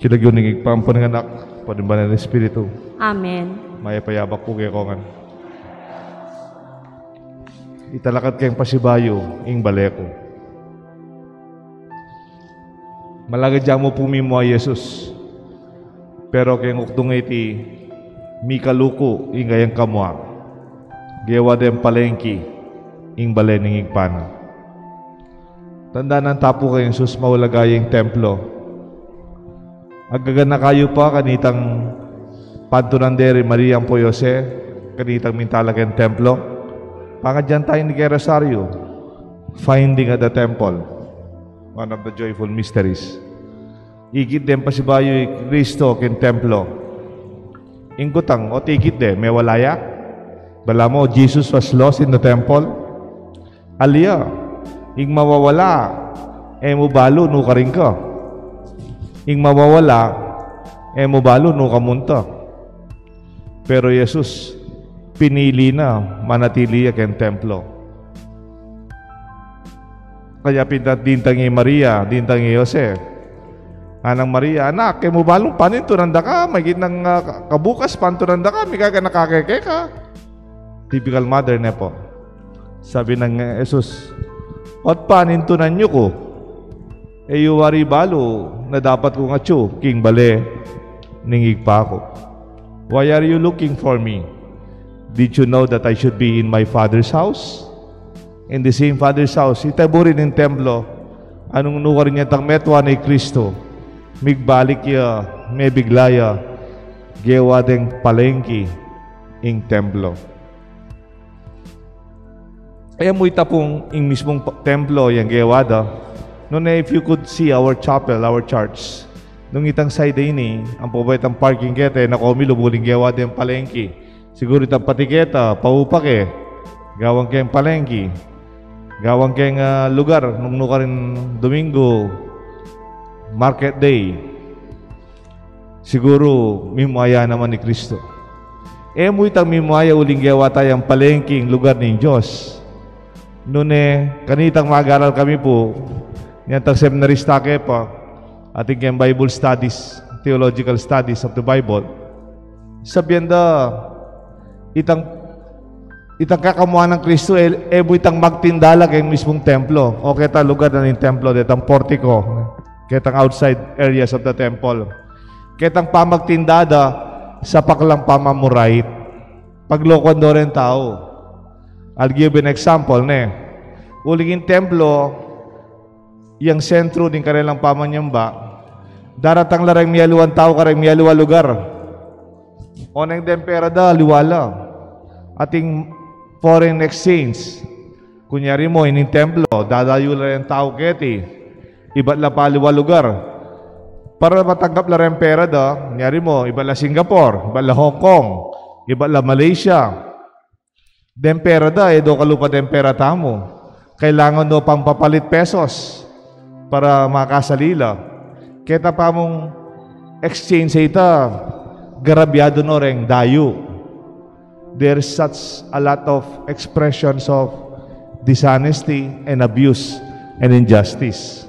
Kilagyoning igpampo ng anak, panimbanan ng Espiritu. Amen. Maya payabak po kayo kongan. Italakad kayong pasibayo, ing baleko. Malagadya mo po mimo ay Jesus. Pero kayong ukdong iti, mikaluko, ing gayang kamwa. Gewa dem palengki, ing balening igpana. Tanda ng tapo kayong sus maulagayang templo. Agagan na kayo pa kanitang Pantunandere Mariam po Jose, kanitang mintalagyan templo. Pangadyan tayo ni Kay Rosario, Finding at the Temple, one of the joyful mysteries. Igit dem pasibayo Kristo ken templo. Ingkutang o tigit de, may walaya. Bala mo, Jesus was lost in the temple. Aliya, ing mawawala, mo balo no karing ka. Ing mawawala, mo balo no kamunta. Pero Jesus, pinili na manatili ken templo. Kaya pintat dintangi Maria, dintangi Jose. Anang Maria, anak, mo balong panin tunanda ka, may ginang kabukas pantunanda ka, may kaga nakakeke ka. Typical mother na po. Sabi ng Jesus, at panin tunan nyo ko, yuwari balo na dapat kong atyo, king bale, ningig pa ako. Why are you looking for me? Did you know that I should be in my Father's house? In the same Father's house, itaburin ng templo, anong nukarin niya tang metwa ni Kristo, migbalik ya, may biglaya, gewa deng palengki, ing templo. Kaya mo itapong ing mismong templo yung gewada. Noon if you could see our chapel, our church, nung itang side ini, ang pabait ang parking kete, nakomi lumuling gewada yung palengki. Siguro itang patiketa, paupak gawang kayong palengki, gawang kayong lugar, nung nuka rin Domingo, market day. Siguro, mimaya naman ni Kristo. Mo itang mimaya uling gawa tayong palengking lugar ng Diyos. Noon kanitang mag-aral kami po, niyantang seminarista kayo pa, ating yung Bible studies, theological studies of the Bible. Sabihan da, itang kakamuha ng Kristo, mo itang magtindala kayong mismong templo. O kita lugar na ng templo, itang portico, kitang outside areas of the temple. Kitang pamagtindada sa paklang pamamurait. Paglokon do rin tao. I'll give you an example, Uling templo, yung sentro din kanilang pamanyamba, daratang larang miyaluan tao karang miyaluwa lugar. O nang dempera da, liwala. Ating foreign exchange. Kunyari mo, ining templo, dadayo lang yung tao keti. Iba't la paliwa lugar. Para matanggap la rin pera da, kunyari mo, iba't la Singapore, iba't la Hong Kong, iba't la Malaysia. Dempera da, do kalupa dempera tamo. Kailangan do pang papalit pesos para makasalila. Kita pa mong exchange ita, garabyado no ring dayo. There's such a lot of expressions of dishonesty and abuse and injustice.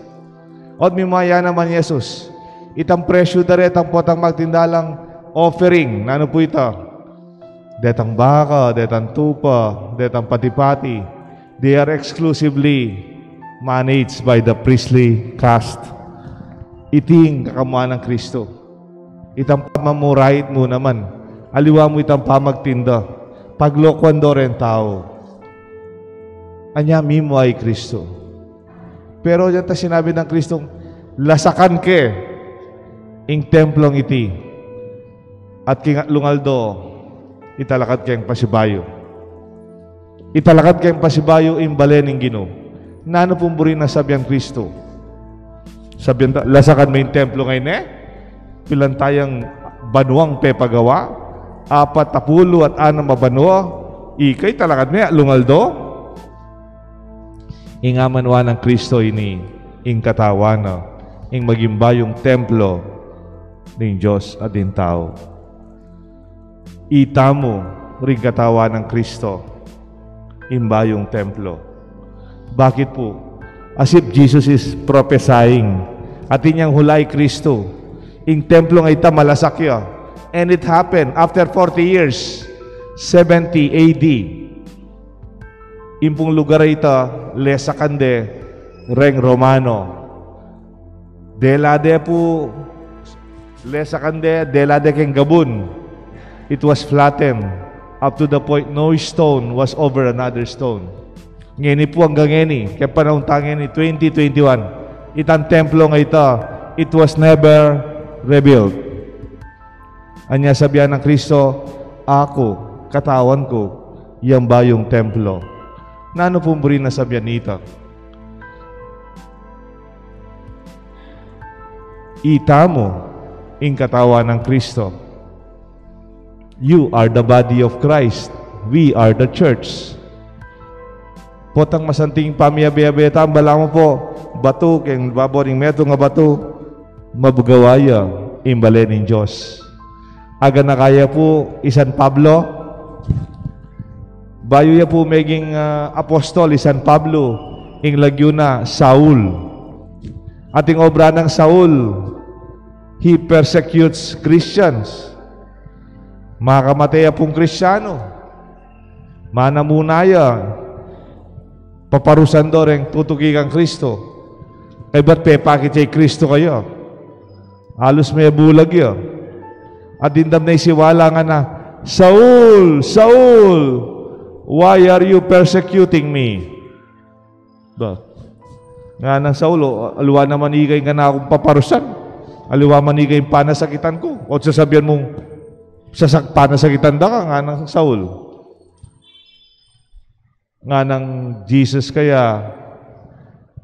Od mimaya naman Jesus, itang presyo daret ang potang magtindalang offering. Nano po ito? Detang baka, detang tupa, detang pati-pati. They are exclusively managed by the priestly caste. Iting kakamuha ng Kristo. Itang pamamurait mo naman. Aliwa mo itang pamagtinda. Paglokwan do rin tao. Anya mimo ay Kristo. Pero yan ta sinabi ng Kristo, lasakan ke ing templong iti. At kingatlungaldo, italakad kayong pasibayo. Italakad kayong pasibayo imbalening Ginoo. Nano pumburi na sabihan Kristo. Sabihan, lasakan mo yung templo ngayon pilan tayang banuang pepagawa, 46 mabanwa, ikay talakad mo lungaldo. Ingamanwa ng Kristo ini, ing katawana, ing magimbayong templo ng Diyos at din tao. Itamo ring katawan ng Kristo, imbayong templo. Bakit po? As if Jesus is prophesying at inyang hulay Kristo, ing templo nga ita malasakya. And it happened after 40 years, 70 AD. Impong lugar ita, lesakande, reng Romano. Delade po, lesakande, delade keng Gabun. It was flattened up to the point no stone was over another stone. Ngeni po hanggang ngeni, kaya panahon tangeni 2021, itang templo nga ita, it was never rebuilt. Anya sabihan ng Kristo, ako, katawan ko, yang bayong templo. Nano pumburi na sabihan nito? Ita mo, ing katawan ng Kristo. You are the body of Christ. We are the church. Potang masanting pamiyabe-abeta, bala mo po, bato, keng baboring meto nga bato, mabugawaya, imbale ng Diyos. Aga na kaya po, San Pablo, bayo ya po maging apostol, San Pablo, ing lagyo na, Saul. Ating obra ng Saul, he persecutes Christians. Makamataya pong Kristyano. Manamunaya. Paparusan do rin tutuki kang Kristo. Kaya ba't pepakit siya Kristo kayo? Halos may bulag yun. At dindam na isiwala nga na, Saul! Saul! Why are you persecuting me? Ba? Nga ng Saul, aluwa naman ikay nga na akong paparusan. Aluwa man ikay panasakitan ko. O sasabihan mong, panasakitan da ka nga ng Saul. Nga ng Jesus kaya,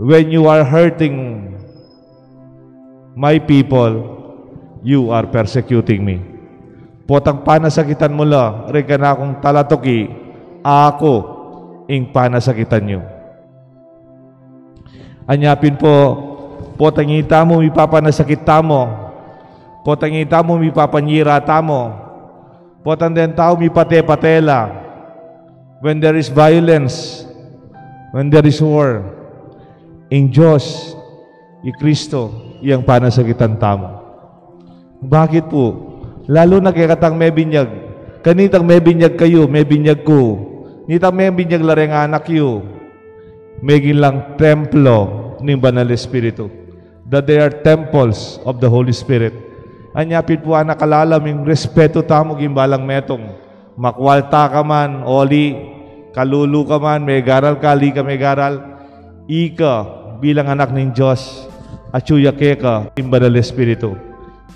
when you are hurting my people, you are persecuting me. Potang panasakitan mo la, rin ka na akong talatoki, ako ing panasakitan nyo. Anyapin po, potang ita mo, mipapanasakita mo. Potang ita mo, mipapanyirata mo. Potang den tao, mipate-patela. When there is violence, when there is war, in Diyos, i Kristo, iyang panasakitan tamo. Bakit po? Lalo na kaya katang may binyag. Kanitang may binyag kayo, may binyag ko. Nitang may binyag lareng anak yu. May gilang templo ng Banal Espiritu. That they are temples of the Holy Spirit. Anyapit po anak kalalam yung respeto tamo gimbalang metong. Makwalta ka man, oli, kalulu ka man, may garal ka, li ka may garal. Ika bilang anak ng Diyos. Atsuya ka, yung Banal Espiritu.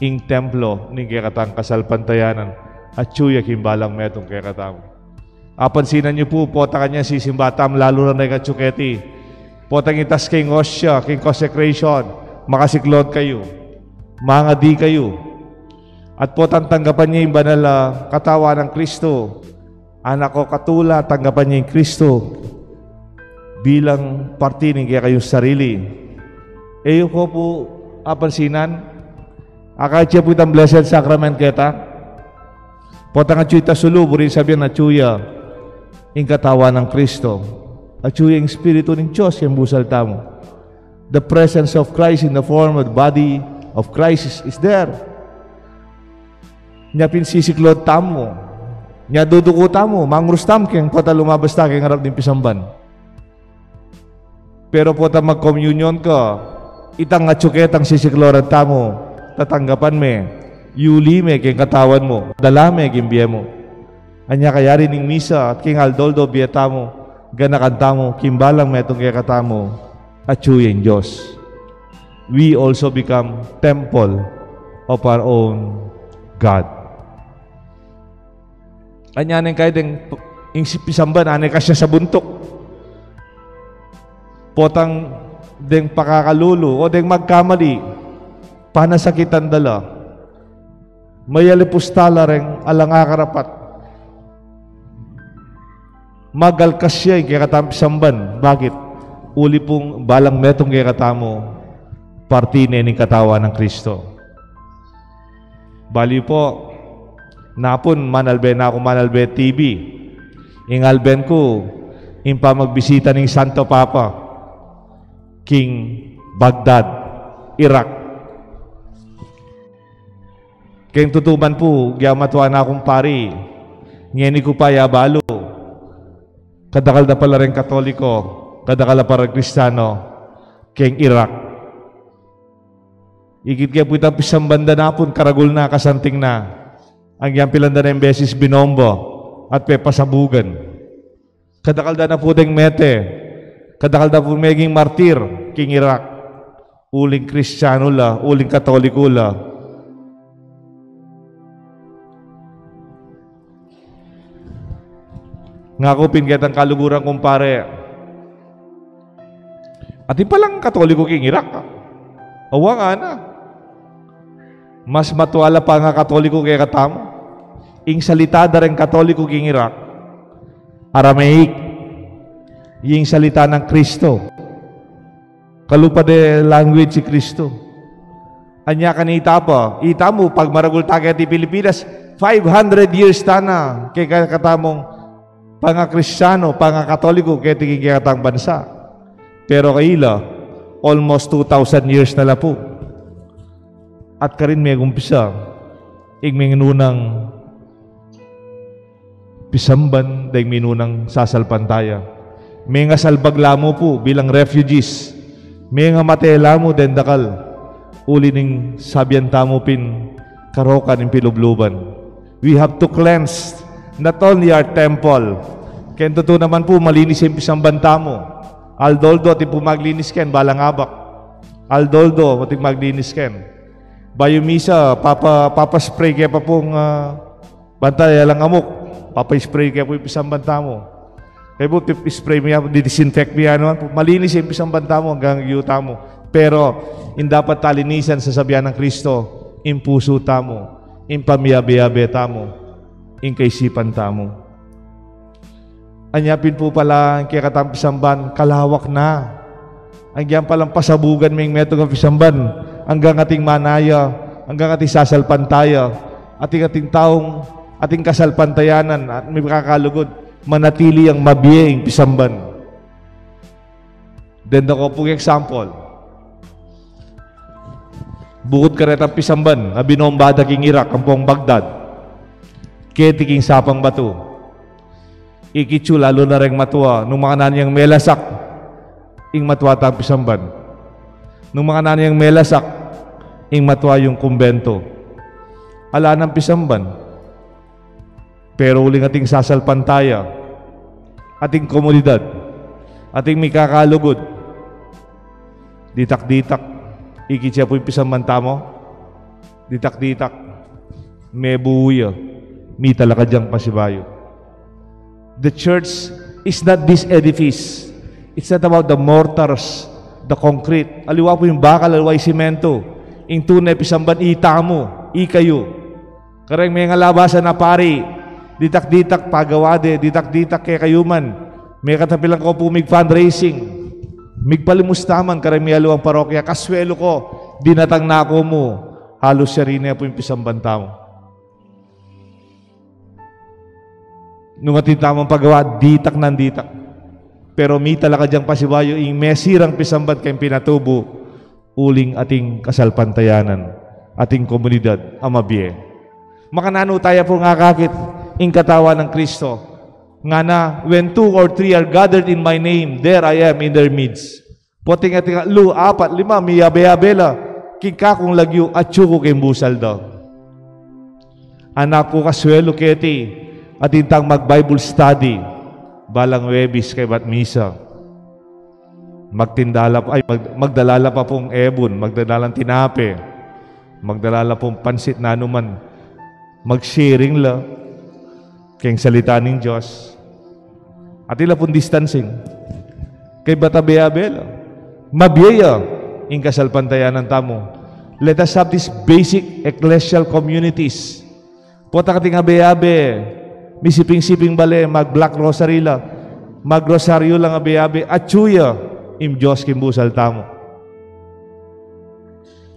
Ing templo ning kayakatang kasalpantayanan at tsuyak himbalang metong kayakatang. Apansinan niyo po, pota kanya sisimbatam, lalo na nga tsuketi. Potang itas king osya, king consecration, makasiklod kayo, mga di kayo. At potang tanggapan niya yung banal katawan ng Kristo. Anak ko katula, tanggapan niya yung Kristo bilang parte ng kaya kayong sarili. Eyo ko po, apansinan, akad siya po itang blessed sacrament kita. Potang at siya sulu, burin sabihin na tsuya yung katawan ng Kristo. At tsuya yung Espiritu ng Diyos yung busal tamo. The presence of Christ in the form of the body of Christ is there. Nya pinsisiklod tamo. Nya duduko tamo, mangrus tam keng pota lumabas ta keng harap din pisamban. Pero pota mag-communion ka, itang atsuketang sisikloran tamo, tatanggapan me, yuli me keng katawan mo, dalame keng biye mo. Anya kayari ning misa at king aldoldo biyeta mo, ganakanta mo, kimbalang metong kaya katamo, at tsuyin Diyos. We also become temple of our own God. Anya neng kayo deng pisamban, anay ka siya sa buntok. Potang deng pakakalulu o deng magkamali, panasakitan dala. Mayalipustala rin alang akarapat. Magalkas siya yung kaya katampisamban. Bakit? Uli pong balang metong kaya katamo, partine ng katawan ng Kristo. Bali po, napon manalbe na ako manalbe TV. Ingalben ko, yung pamagbisita ng Santo Papa, King Baghdad, Iraq. Kayong tutuban po, giyamatwa na akong pari. Ngeni ko pa yabalo. Kadakal na pala rin Katoliko, kadakal na pala Kristiyano, kayong Iraq. Ikit kaya po itang pisang banda na po, karagul na, kasanting na. Ang yan pilanda na yung beses binombo at pepasabugan. Kadakal na po ding mete, kadakal na po meging martir, king Iraq. Uling Kristiyano la, uling Katoliko la. Nga ko pingetang kaluguran kumpare. At di palang Katoliko king Iraq. Awa nga na. Mas matuwala pa nga Katoliko kaya katamo. Ing salita da rin Katoliko king Iraq. Aramaic. Yung salita ng Kristo. Kalupa de language si Kristo. Anya kanita pa. Ita mo, pag maragul tayo ti Pilipinas, 500 years na kaya katamong panga-Kristyano, panga-Katoliko, kaya tigigikatang bansa. Pero kaila, almost 2,000 years na po. At karin may gumpisa, may nunang pisamban, may nunang sasalpantaya. May nga salbaglamo po bilang refugees. May nga matelamo den dakal. Uli ning sabyantamo pin karokan ng pilubluban. We have to cleanse not only our temple, kaya totoo naman po, malinis yung pisang banta mo. Aldoldo, ati po maglinis ken, balangabak. Aldoldo, ati maglinis ken. Bayumisa, papaspray kaya pa pong banta, yalang amok. Papaspray kaya po yung pisang banta mo. Kaya po, spray mo yan, disinfect mo yan. Malinis yung pisang banta mo hanggang yuta mo. Pero, hindi dapat talinisan sa sabihan ng Kristo, impuso tamo, impamiyabe-yabe tamo, in kaisipan tamo. Anyapin po pala ang kaya katampisamban, kalawak na. Ang yan palang pasabugan may metong kapisamban, hanggang ating manaya, hanggang ating sasalpantaya, ating taong, ating kasalpantayanan, at may kakalugod, manatili ang mabiyeng pisamban. Then ako po example, bukod ka rin ang pisamban, na binombada king Iraq, ang pong Baghdad, ketiking sapang bato. Ikitsu lalo na rin matuwa. Nung mga naniyang melasak, ing matuwa tang pisamban. Nung mga naniyang melasak, ing matuwa yung kumbento. Ala ng pisamban. Pero uling ating sasalpantaya, ating komunidad, ating may kakalugod. Ditak-ditak, ikitsa po yung pisamban tamo. Ditak-ditak, may buhuya. May talaga diyang pasibayo. The church is not this edifice. It's not about the mortars, the concrete. Aliwa po yung bakal, aliwa yung simento. Yung tunay pisamban, itamo, ikayo. Karang may nga labasan na pari, ditak-ditak pagawade, ditak-ditak kaya kayuman. May katapilang ko po mig fundraising. Migpalimustaman, karang may aluang parokya. Kaswelo ko, dinatang na ako mo. Halos siya rin po yung pisamban tamo. Nung ating tamang paggawa, ditak ng ditak. Pero may talaga diyang pasibayo, yung mesirang pisambat kayong pinatubo, uling ating kasalpantayanan, ating komunidad, amabye. Makanano tayo po nga kakit, ing katawa ng Kristo, nga na, when 2 or 3 are gathered in my name, there I am in their midst. Poting ating 4, 5, miyabe-yabela, king kakong lagyo, at tsuko kayong busal daw. Anak ko kaswelo keti, at intang mag-Bible study, balang Webis kay Batmisa. Magdalala pa pong ebon, magdalalang tinape, magdalala pong pansit na anuman, mag-sharing la, kayong salita ng Diyos. At ila pong distancing, kay Batabeabela, mabiyaya, ing kasalpantayanan tamo. Let us have these basic ecclesial communities. Pota kating abe-abe, misiping-siping bale, mag-black rosary la, mag-rosaryo lang abe-abe, at tsuya, im Diyos kimbusal tamo.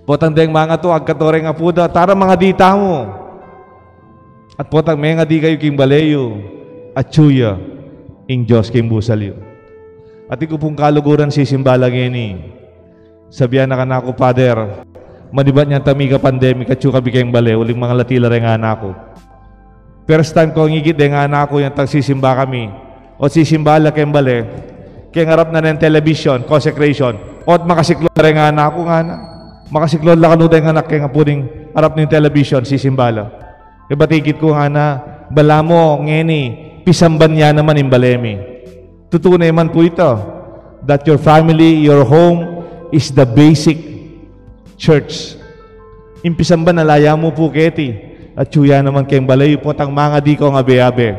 Potang deng mga to, agkatore nga po da, tara mga dita mo. At potang may nga di kayo kimbaleyo, at tsuya, ing Diyos kimbusal yun. At iko pong kaluguran si simbalang ini. Sabihan na ka na ako, Father, Madibat niya tamiga pandemic at yung kabigay bale, uling mga latila rin nga anak ko. First time ko ngigit din nga anak ko yung tagsisimba kami. O sisimba la kayong bale, kaya ngarap na ng television, consecration. O makasiklon rin nga anak ko nga na. Makasiklon la kanuday nga anak kaya nga puding harap ng television, sisimba la. Kaya batikit ko nga na, bala mo, ngeni, pisamban niya naman yung balemi. Tutunay man po ito, that your family, your home, is the basic church. Impisan ba nalaya mo po keti? At suya naman kayong balay po tang mga di ko nga abe-abe.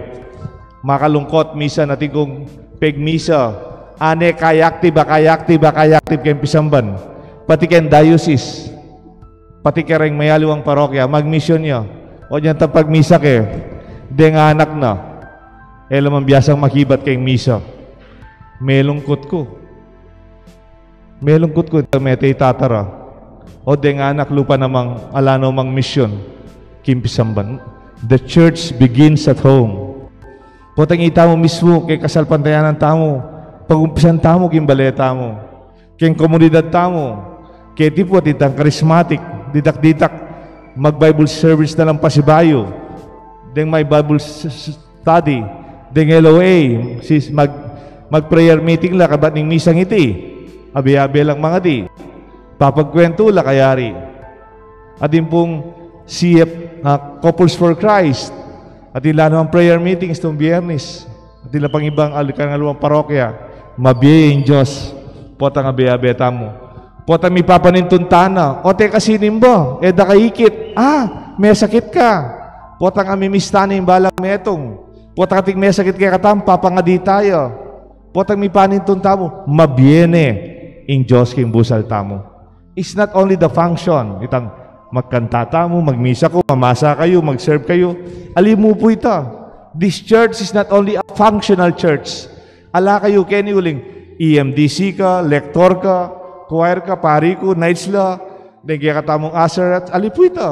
Makalungkot misa natin kong pegmisa. Ane kayakti ba kayong pisamban. Pati kayong diocese. Pati kayong mayaliwang parokya. Mag-mission nyo. O dyan pagmisa kayo. Di nga anak na. E lamang biyasang makibat kayong misa. Melungkot ko. Melungkot ko. Metay tatara. O di nga anak lupa namang alano mang mission. Kimpisamban. The church begins at home. Potang ita mo mismo kay kasalpantayan ng tamo. Pag-umpisan tamo kimbaleta mo. Kay komunidad tamo. Kay tipo titang charismatic. Didak-didak. Mag-Bible service na lang pasibayo. Deng may Bible study. Deng LOA. Mag-prayer meeting la kabat ning misang iti. Abi-abi lang mga di. Papagkwento la kayari. At yung pong CF Couples for Christ. At ila naman prayer meetings itong biyernes. At ila pang ibang alikangalawang parokya. Mabiyay ang Diyos. Potang abiyabeta mo. Potang may papanintuntana. O te kasinin ba? E da kaikit. May sakit ka. Potang amimistana yung balang metong. Potang ating may sakit kaya katam. Papangadi tayo. Potang may panintunta mo. Mabiyene ang Diyos king busal tamo. It's not only the function. Itang magkantata mo, magmisa ko, mamasa kayo, mag-serve kayo. Alim mo po ito. This church is not only a functional church. Ala kayo, kaya uling EMDC ka, lektor ka, choir ka, pari ko, nights la, nagya katamong asarat. Alim po ito.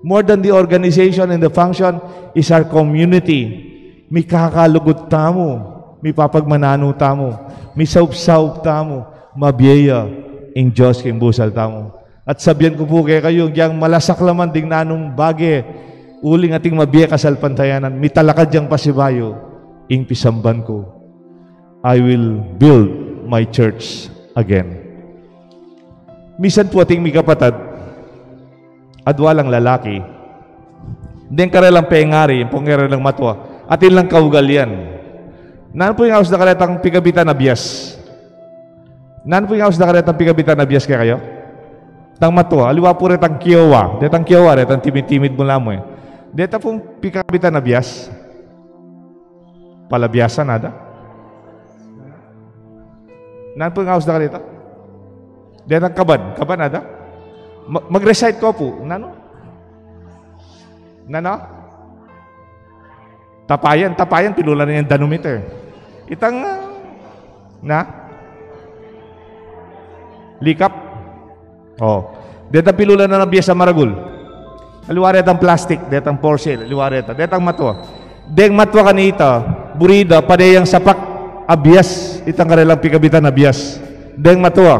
More than the organization and the function is our community. May kakalugod tamo, may papagmanano tamo, may saub-saub tamo, mabiyaya ang Diyos kayong busal tamo. At sabihan ko po kayo, yung malasak laman ding nanong bage, uling ating mabiya kasalpantayanan, mitalakad yung pasibayo, ing pisamban ko, I will build my church again. Misan po ating may kapatad, at walang lalaki, din karelang pengari, yung pongkarelang matwa, atin lang kaugalian. Naan po yung haus na karetang pigabitan na biyas? Naan po yung haus na karetang pigabitan na biyas kaya kayo? Tang matwa, aliwa po retang kiyawa. Detang kiyawa, retang timid-timid mo lang mo eh. Deta pong pikabitan na biyas. Palabiyasan nada. Naan po yung house na ka dito? Detang kaban. Kaban nada? Mag-recite ko po. Nano? Nano? Tapayan. Tapayan, pilulan na yung danometer. Itang, likap. Oh, detang pilula na nabiyas sa maragul. Aliwaret ang plastic, detang porcelain, aliwaret. Detang matwa. Deng matwa kanita, burida, padayang sapak, abiyas, itang karelang pikabitan abiyas. Deng matwa.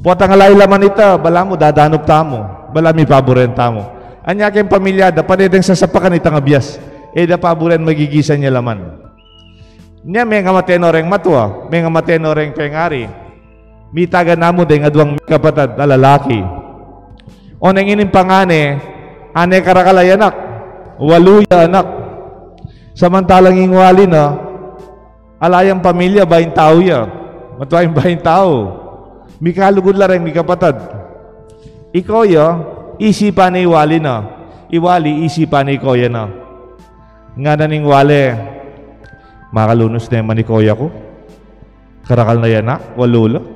Potang alay laman ita, bala mo, dadanop tamo. Bala mi paboren tamo. Anya kayong pamilyada, padayang sasapakan itang abiyas. Da paboren magigisan niya laman. Nya may nga matenoreng matwa, may nga matenoreng pengari. Mitaga na mo din adwang kapatad na lalaki. O nang ining pangane, ane karakalay anak, waluya anak. Samantalang ingwali na, alayang pamilya, bayin tao ya. Matuwayang bayin tao. Mikalugod la rin, mi kapatad. Ikaw ya, isipan na iwali na. Iwali, isipan na ikaw ya na. Nga na ning wali, makalunos na yung manikoya ko. Karakal na yan na, walula.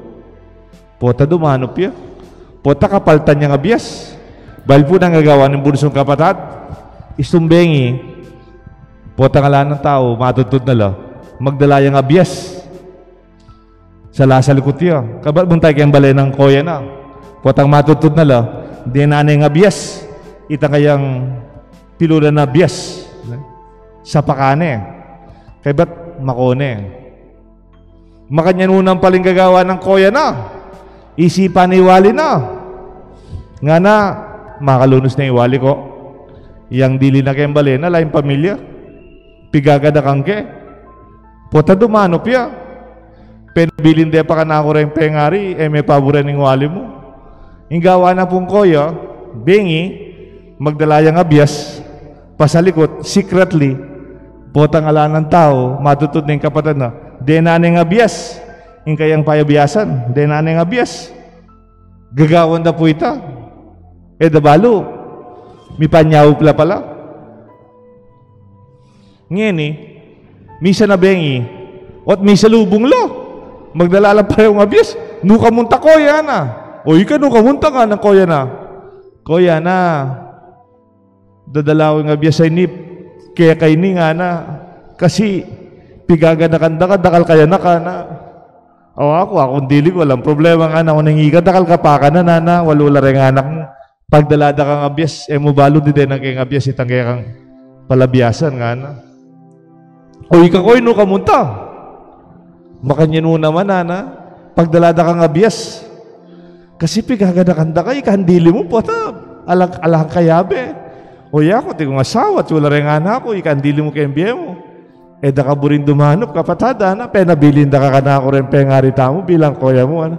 Pota dumanop ya. Pota kapaltan niya nga biyas. Bahal po nang gagawa ng bunsong kapatad. Istumbengi. Pota nga lang ng tao, matutod na la. Magdalaya nga biyas. Sa lasa likot ya. Kabat mong tayo kayang balay ng koya na. Potang matutod na la. Di nanay nga biyas. Ita kayang pilula na biyas. Sa pakane. Kabat makone. Makanyan unang paling gagawa ng koya na. Isipan ni wali na. Nga na, makalunos na iwali ko. Yang dili na kayong balena, laing pamilya. Pigagada kang ke. Pota dumanop ya. Penabilin de pa ka na ako rin pengari, may paboran ng wali mo. Yung gawa na pong koyo, bengi, magdalayang abyas, pasalikot, secretly, potang ala ng tao, matutod na yung kapatid na, denaneng abyas, yung kayang payabiyasan, denaneng abyas. Gagawan na po ita. Dabalo, may panyaw pala. Ngayon misa na bengi, at misa lubong lo. Magdalalang pa yung abyas. Nuka munta koya na. O ika nuka munta ka ng koya na. Koya na. Dadalawang abyas ay nip. Kaya kay ni nga na. Kasi pigaga na kanda ka, dakal kaya na ka na. O akong dilig, walang problema nga na. Kung nangiga, dakal ka pa ka na, nana. Walula rin anak mo. Pagdalada kang abyas, mo balo di din ang kayong abyas, itang kaya kang palabiyasan nga na. O ika koy nuka munta. Makanyan naman, nana, pagdalada kang abyas. Kasi pigagada-kanda ka, ikandili mo po, alang kayabe. O yako, tigong asawa, wala rin anak ko, ikandili mo kayong biye mo. Da ka burin dumanop, kapatada, na, penabilin da ka na ako rin pengarita mo, bilang koya mo, ano.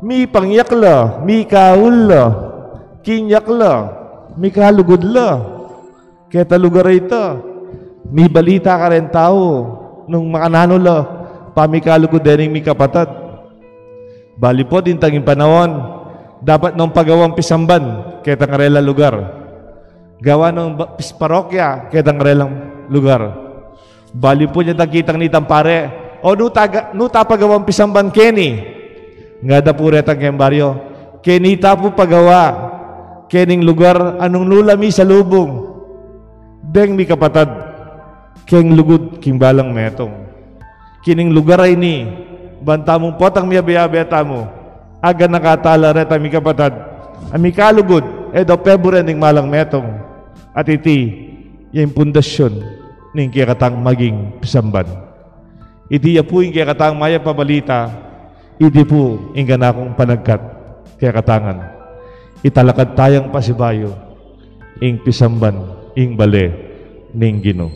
Mi pangyakla, mi kaula, kinyakla, mi kalugudla, keta lugar ito, mi balita ka rin tao, nung makanano la, pamikalo ko din mi kapatad. Bali po din tanging panahon, dapat nung pagawang pisamban, ketang rela lugar. Gawa ng parokya, ketang relang lugar. Bali po niya nakitang nitang pare, o nuta pagawang pisamban Kenny. Nga da po retang kayong baryo, Kenita po pagawa, kening lugar, anong lulami sa lubong. Deng mi kapatad, keng lugod, king balang metong. Kining lugar ay ni banta mong potang miyabi-abeta mo aga nakatala reta mi kapatad ami kalugod daw pebure ning malang metong at iti yung pundasyon ning kikatang maging pisamban iti ya po yung kikatang maya pabalita iti po yung ganakong panagkat kikatangan italakad tayang pasibayo ing pisamban ing bale ning Ginoo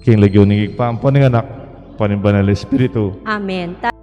king lagyo ning igpampo ning anak Panimbanal Espiritu. Amen.